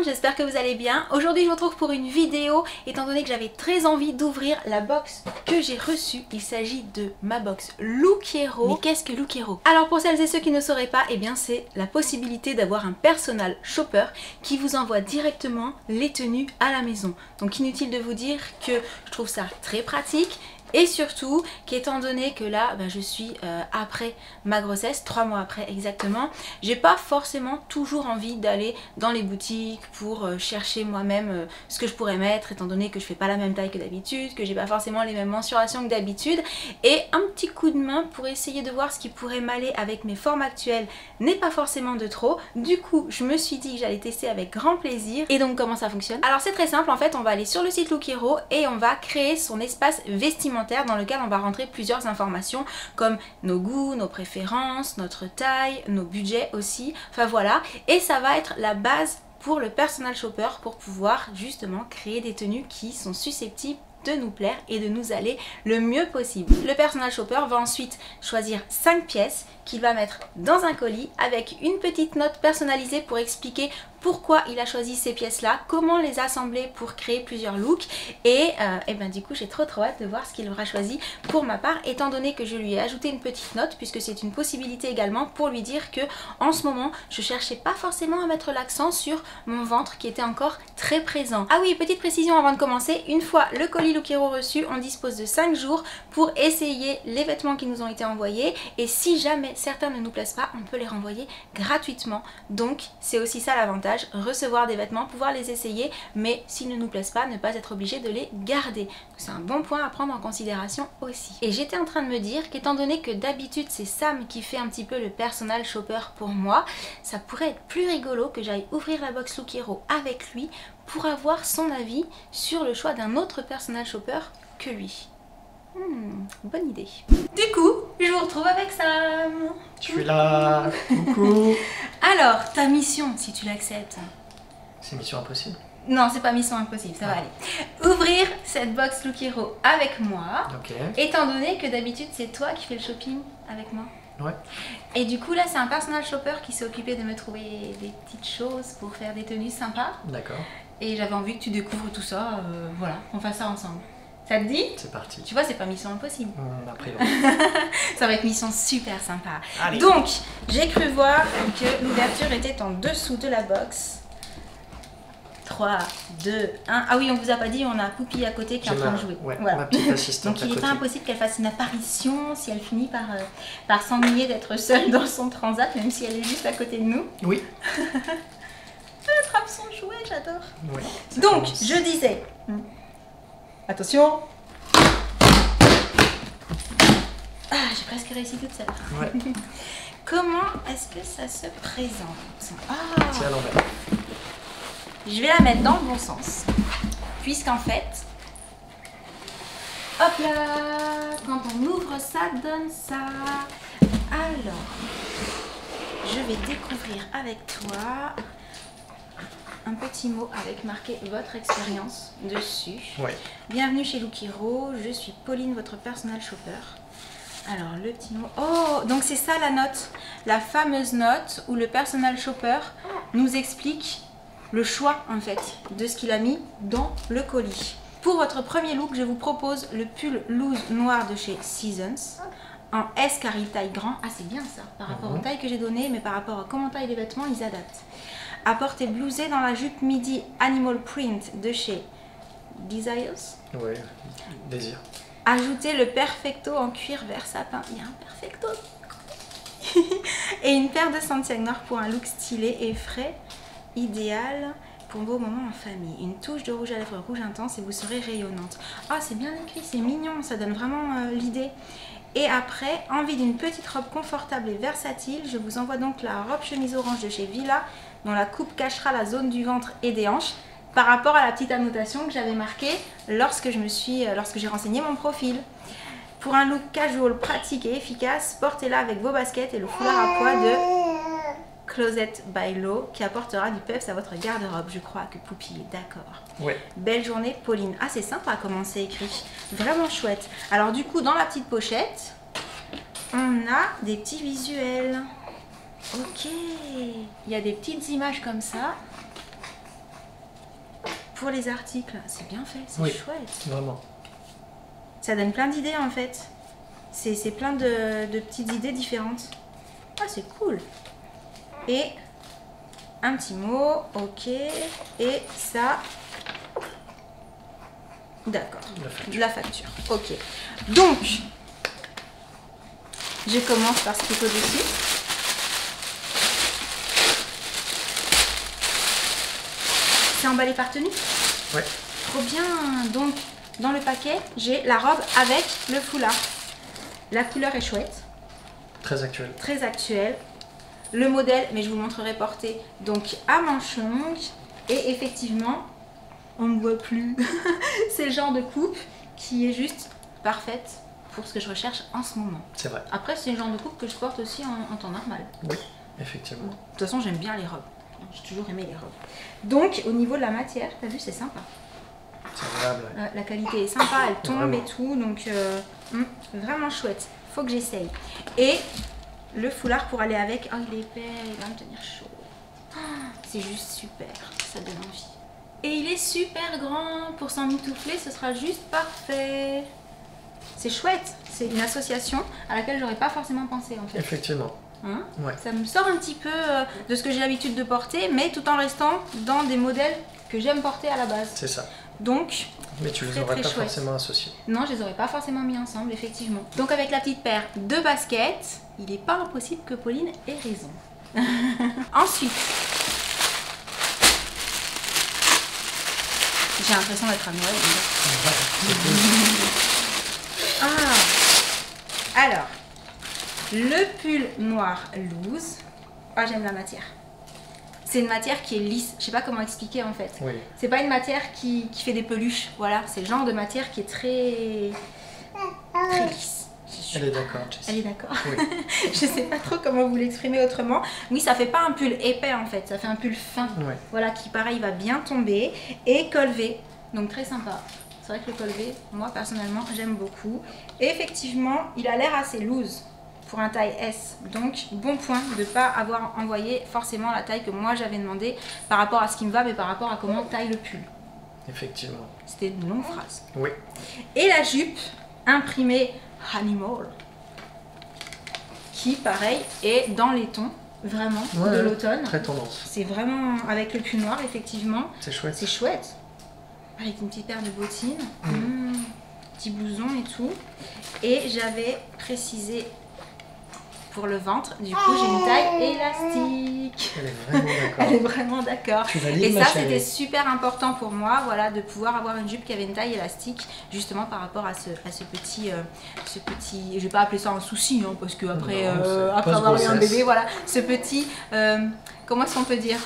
j'espère que vous allez bien. Aujourd'hui je vous retrouve pour une vidéo étant donné que j'avais très envie d'ouvrir la box que j'ai reçue. Il s'agit de ma box Look Hero. Mais qu'est-ce que Look Hero? Alors pour celles et ceux qui ne sauraient pas, eh bien c'est la possibilité d'avoir un personal shopper qui vous envoie directement les tenues à la maison. Donc inutile de vous dire que je trouve ça très pratique. Et surtout qu'étant donné que là je suis après ma grossesse, 3 mois après exactement, j'ai pas forcément toujours envie d'aller dans les boutiques pour chercher moi-même ce que je pourrais mettre, étant donné que je fais pas la même taille que d'habitude, que j'ai pas forcément les mêmes mensurations que d'habitude, et un petit coup de main pour essayer de voir ce qui pourrait m'aller avec mes formes actuelles n'est pas forcément de trop. Du coup je me suis dit que j'allais tester avec grand plaisir. Et donc comment ça fonctionne? Alors c'est très simple, en fait on va aller sur le site Look Hero et on va créer son espace vestimentaire dans lequel on va rentrer plusieurs informations comme nos goûts, nos préférences, notre taille, nos budgets aussi, enfin voilà, et ça va être la base pour le personal shopper pour pouvoir justement créer des tenues qui sont susceptibles de nous plaire et de nous aller le mieux possible. Le personal shopper va ensuite choisir 5 pièces qu'il va mettre dans un colis avec une petite note personnalisée pour expliquer pourquoi il a choisi ces pièces là, comment les assembler pour créer plusieurs looks, et du coup j'ai trop hâte de voir ce qu'il aura choisi pour ma part, étant donné que je lui ai ajouté une petite note puisque c'est une possibilité également pour lui dire que en ce moment je cherchais pas forcément à mettre l'accent sur mon ventre qui était encore très présent. Ah oui, petite précision avant de commencer, une fois le colis Look Hero reçu, on dispose de 5 jours pour essayer les vêtements qui nous ont été envoyés, et si jamais certains ne nous plaisent pas, on peut les renvoyer gratuitement. Donc c'est aussi ça l'avantage, recevoir des vêtements, pouvoir les essayer, mais s'ils ne nous plaisent pas, ne pas être obligé de les garder. C'est un bon point à prendre en considération aussi. Et j'étais en train de me dire qu'étant donné que d'habitude c'est Sam qui fait un petit peu le personal shopper pour moi, ça pourrait être plus rigolo que j'aille ouvrir la box Look Hero avec lui pour avoir son avis sur le choix d'un autre personal shopper que lui. Bonne idée. Du coup, je vous retrouve avec Sam. Je suis là. Coucou. Alors, ta mission, si tu l'acceptes. C'est mission impossible. Non, c'est pas mission impossible, ça va aller. Ouvrir cette box Look Hero avec moi. Ok. Étant donné que d'habitude, c'est toi qui fais le shopping avec moi. Ouais. Et du coup, là, c'est un personal shopper qui s'est occupé de me trouver des petites choses pour faire des tenues sympas. D'accord. Et j'avais envie que tu découvres tout ça, voilà, qu'on fasse ça ensemble. Ça te dit? C'est parti. Tu vois, c'est pas mission impossible. Après, ça va être mission super sympa. Allez. Donc, j'ai cru voir que l'ouverture était en dessous de la box. 3, 2, 1. Ah oui, on vous a pas dit, on a Poupie à côté qui est en train de jouer. Ouais, voilà. Ma petite assistante. Donc, il n'est pas impossible qu'elle fasse une apparition si elle finit par s'ennuyer d'être seule dans son transat, même si elle est juste à côté de nous. Oui. Elle attrape son jouet, j'adore. Ouais, donc, commence. Je disais... Attention! Ah, j'ai presque réussi toute seule. Ouais. Comment est-ce que ça se présente? Ah. C'est à l'envers. Je vais la mettre dans le bon sens. Puisqu'en fait, hop là, quand on ouvre ça, donne ça. Alors, je vais découvrir avec toi un petit mot avec marqué votre expérience dessus. Ouais. Bienvenue chez Look Hero, je suis Pauline, votre personal shopper. Alors le petit mot. Oh, donc c'est ça la note, la fameuse note où le personal shopper nous explique le choix en fait de ce qu'il a mis dans le colis. Pour votre premier look, je vous propose le pull loose noir de chez Seasons. En S car il taille grand. Ah c'est bien ça, par rapport aux tailles que j'ai données, mais par rapport à comment taillent les vêtements, ils adaptent. À porter blousé dans la jupe midi Animal Print de chez Desires. Ouais, désir. Ajoutez le perfecto en cuir vert sapin. Il y a un perfecto. Et une paire de Santiago noir pour un look stylé et frais, idéal pour vos moments en famille. Une touche de rouge à lèvres rouge intense et vous serez rayonnante. Ah, c'est bien écrit, c'est mignon, ça donne vraiment l'idée. Et après, envie d'une petite robe confortable et versatile, je vous envoie donc la robe chemise orange de chez Villa, dont la coupe cachera la zone du ventre et des hanches, par rapport à la petite annotation que j'avais marquée lorsque j'ai renseigné mon profil. Pour un look casual, pratique et efficace, portez-la avec vos baskets et le foulard à pois de Closet by Lo qui apportera du peps à votre garde-robe. Je crois que Poupie est d'accord. Ouais. Belle journée, Pauline. Ah, c'est sympa comment c'est écrit. Vraiment chouette. Alors du coup, dans la petite pochette, on a des petits visuels. Ok. Il y a des petites images comme ça. pour les articles. C'est bien fait, c'est Oui. chouette. Vraiment. Ça donne plein d'idées en fait. C'est plein de petites idées différentes. Ah, c'est cool. Et un petit mot, ok. Et ça, d'accord. La facture, ok. Donc, je commence par ce qu'il faut dessus. C'est emballé par tenue? Ouais. Trop bien. Donc, dans le paquet, j'ai la robe avec le foulard. La couleur est chouette. Très actuel. Très actuelle. Le modèle, mais je vous montrerai porté, donc à manches longues. Et effectivement, on ne voit plus. C'est le genre de coupe qui est juste parfaite pour ce que je recherche en ce moment. C'est vrai. Après, c'est le genre de coupe que je porte aussi en temps normal. Oui, effectivement. De toute façon, j'aime bien les robes. J'ai toujours aimé les robes. Donc, au niveau de la matière, t'as vu, c'est sympa. C'est agréable. Ouais. La qualité est sympa, elle tombe Vraiment. et tout, donc vraiment chouette. Faut que j'essaye. Et le foulard pour aller avec, oh il est épais, il va me tenir chaud. Oh, c'est juste super, ça donne envie. Et il est super grand, pour s'emmitoufler, ce sera juste parfait. C'est chouette, c'est une association à laquelle j'aurais pas forcément pensé en fait. Effectivement. Hein? Ouais. Ça me sort un petit peu de ce que j'ai l'habitude de porter, mais tout en restant dans des modèles que j'aime porter à la base. C'est ça. Donc, Mais tu les très, aurais très pas chouette. forcément associés. non, je les aurais pas forcément mis ensemble, effectivement. Donc avec la petite paire de baskets, il n'est pas impossible que Pauline ait raison. Ensuite, j'ai l'impression d'être à Noël. Ah, alors, le pull noir loose. Ah, j'aime la matière. C'est une matière qui est lisse. Je sais pas comment expliquer en fait. Oui. C'est pas une matière qui fait des peluches. Voilà, c'est le genre de matière qui est très lisse. Elle est d'accord, Jessie. Elle est d'accord. Oui. Je sais pas trop comment vous l'exprimer autrement. Oui, ça fait pas un pull épais en fait, ça fait un pull fin. Ouais. Voilà, qui pareil va bien tomber. Et col V, donc très sympa. C'est vrai que le col V, moi personnellement, j'aime beaucoup. Et effectivement, il a l'air assez loose pour un taille S. Donc, bon point de ne pas avoir envoyé forcément la taille que moi j'avais demandé par rapport à ce qui me va, mais par rapport à comment taille le pull. Effectivement. C'était une longue phrase. Oui. Et la jupe imprimée Animal, qui pareil est dans les tons vraiment Ouais, de l'automne. Très tendance. C'est vraiment avec le pull noir effectivement. C'est chouette. C'est chouette. Avec une petite paire de bottines, petit blouson et tout. Et j'avais précisé pour le ventre, du coup j'ai une taille élastique. Elle est vraiment d'accord. Elle est vraiment d'accord. Tu valides, Et ma ça chérie. c'était super important pour moi, voilà, de pouvoir avoir une jupe qui avait une taille élastique, justement par rapport à ce petit, je vais pas appeler ça un souci, hein, parce que après, Non, c'est après avoir eu un post-grossesse. bébé, voilà, ce petit, comment est-ce qu'on peut dire,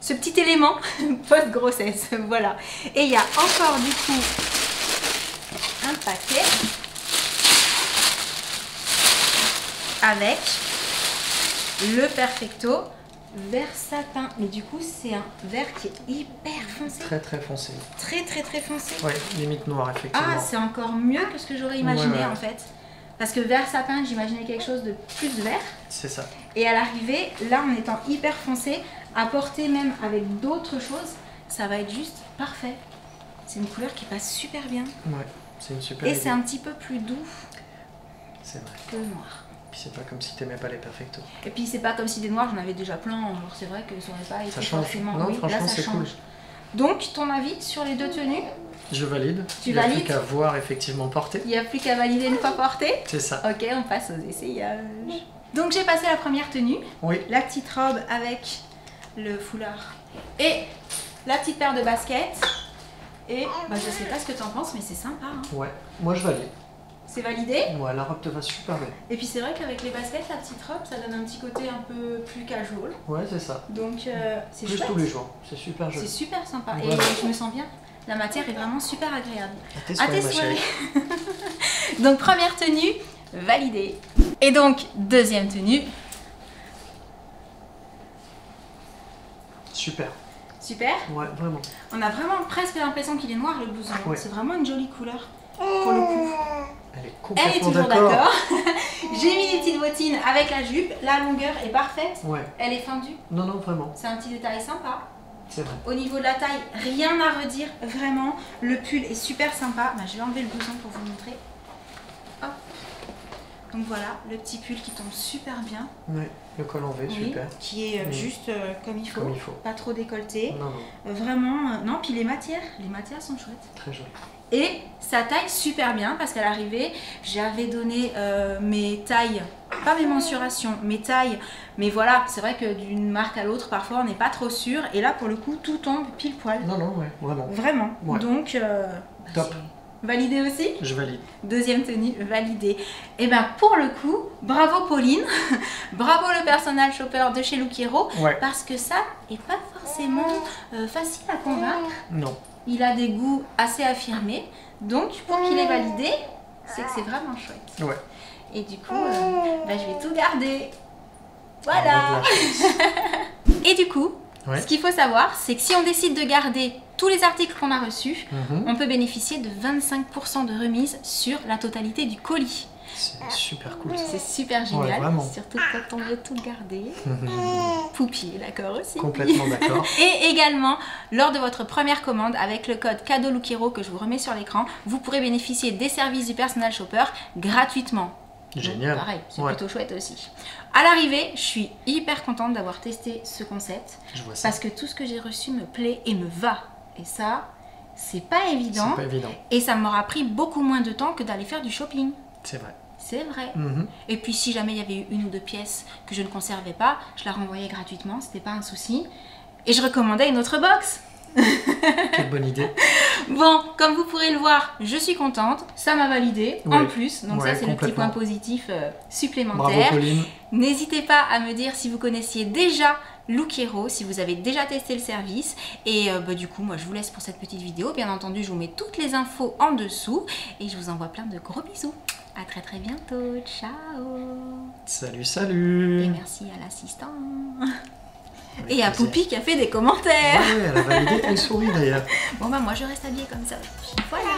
ce petit élément post-grossesse, voilà. Et il y a encore du coup un paquet avec le Perfecto vert satin. Mais du coup, c'est un vert qui est hyper foncé. Très très foncé. Très foncé. Ouais, limite noire, effectivement. Ah, c'est encore mieux que ce que j'aurais imaginé Ouais. en fait. Parce que vert satin, j'imaginais quelque chose de plus vert. C'est ça. Et à l'arrivée, là en étant hyper foncé, à porter même avec d'autres choses, ça va être juste parfait. C'est une couleur qui passe super bien. Ouais, c'est une super Et idée. c'est un petit peu plus doux C'est vrai. que le noir. Puis c'est pas comme si t'aimais pas les perfectos. Et puis c'est pas comme si des noirs, j'en avais déjà plein. Alors c'est vrai que ça aurait pas été Ça change. forcément. Non, oui, franchement, là ça c'est change. cool. Donc ton avis sur les deux tenues? Je valide. Tu Il n'y a valides plus qu'à voir effectivement porter. Il n'y a plus qu'à valider une fois portée. C'est ça. Ok, on passe aux essayages. Donc j'ai passé la première tenue, Oui. la petite robe avec le foulard et la petite paire de baskets. Et bah, je sais pas ce que t'en penses, mais c'est sympa. Hein. Ouais. Moi je valide. C'est validé. Ouais, la robe te va super bien. Et puis c'est vrai qu'avec les baskets, la petite robe, ça donne un petit côté un peu plus casual. Ouais, c'est ça. Donc c'est Plus chouette. tous les jours. C'est super C'est joli. super sympa. Ouais. Et je me sens bien. La matière est vraiment super agréable. À À tes ma souhaits. chérie. Donc première tenue, validée. Et donc deuxième tenue, Super. super. Ouais, vraiment. On a vraiment presque l'impression qu'il est noir le blouson. Ouais. C'est vraiment une jolie couleur pour le coup. Elle est Elle est complètement toujours d'accord. d'accord. J'ai mis les petites bottines avec la jupe. La longueur est parfaite. Ouais. Elle est fendue. Non, non, vraiment. C'est un petit détail sympa. C'est vrai. Au niveau de la taille, rien à redire, vraiment. Le pull est super sympa. Bah, je vais enlever le blouson pour vous montrer. Hop. Donc voilà, le petit pull qui tombe super bien. Ouais, le col en V, Oui, super. qui est juste comme il faut. Comme il faut. Pas trop décolleté. Non, non, Vraiment, non, puis les matières sont chouettes. très joli. Et ça taille super bien parce qu'à l'arrivée, j'avais donné mes tailles, pas mes mensurations, mes tailles. Mais voilà, c'est vrai que d'une marque à l'autre, parfois on n'est pas trop sûr. Et là, pour le coup, tout tombe pile poil. Non, non, ouais, vraiment. Vraiment. Ouais. Donc, Top. c'est validé aussi. Je valide. Deuxième tenue validée. Et ben pour le coup, bravo Pauline, bravo le personal shopper de chez Lookero, Ouais. parce que ça est pas forcément facile à convaincre. Non. Il a des goûts assez affirmés, donc pour qu'il est validé, c'est que c'est vraiment chouette. Ouais. Et du coup, je vais tout garder. On a de Voilà. la chance. Et du coup, Ouais. ce qu'il faut savoir, c'est que si on décide de garder tous les articles qu'on a reçus, Mhm. on peut bénéficier de 25% de remise sur la totalité du colis. C'est super cool. C'est super génial, Ouais, vraiment. surtout quand on veut tout garder. Poupie, d'accord aussi. Complètement d'accord. Et également, lors de votre première commande, avec le code cadeau Lookero que je vous remets sur l'écran, vous pourrez bénéficier des services du personal shopper gratuitement. Génial. Donc, pareil, c'est Ouais. plutôt chouette aussi. À l'arrivée, je suis hyper contente d'avoir testé ce concept Je vois ça. parce que tout ce que j'ai reçu me plaît et me va. Et ça, c'est pas évident. C'est pas évident. Et ça m'aura pris beaucoup moins de temps que d'aller faire du shopping. C'est vrai. C'est vrai. Mhm. Et puis si jamais il y avait eu une ou deux pièces que je ne conservais pas, je la renvoyais gratuitement, c'était pas un souci. Et je recommandais une autre box. Quelle bonne idée. Bon, comme vous pourrez le voir, je suis contente, ça m'a validé en Ouais. plus, donc Ouais, ça c'est le petit complètement. point positif Bravo supplémentaire. Pauline. N'hésitez pas à me dire si vous connaissiez déjà Lookero, si vous avez déjà testé le service. Et du coup, moi je vous laisse pour cette petite vidéo. Bien entendu, je vous mets toutes les infos en dessous et je vous envoie plein de gros bisous. À très très bientôt, ciao. Salut, Et salut. merci à l'assistant. Avec Et à plaisir. Poupie qui a fait des commentaires. Ouais, elle a validé, elle sourit d'ailleurs. Bon bah moi je reste habillée comme ça. Voilà.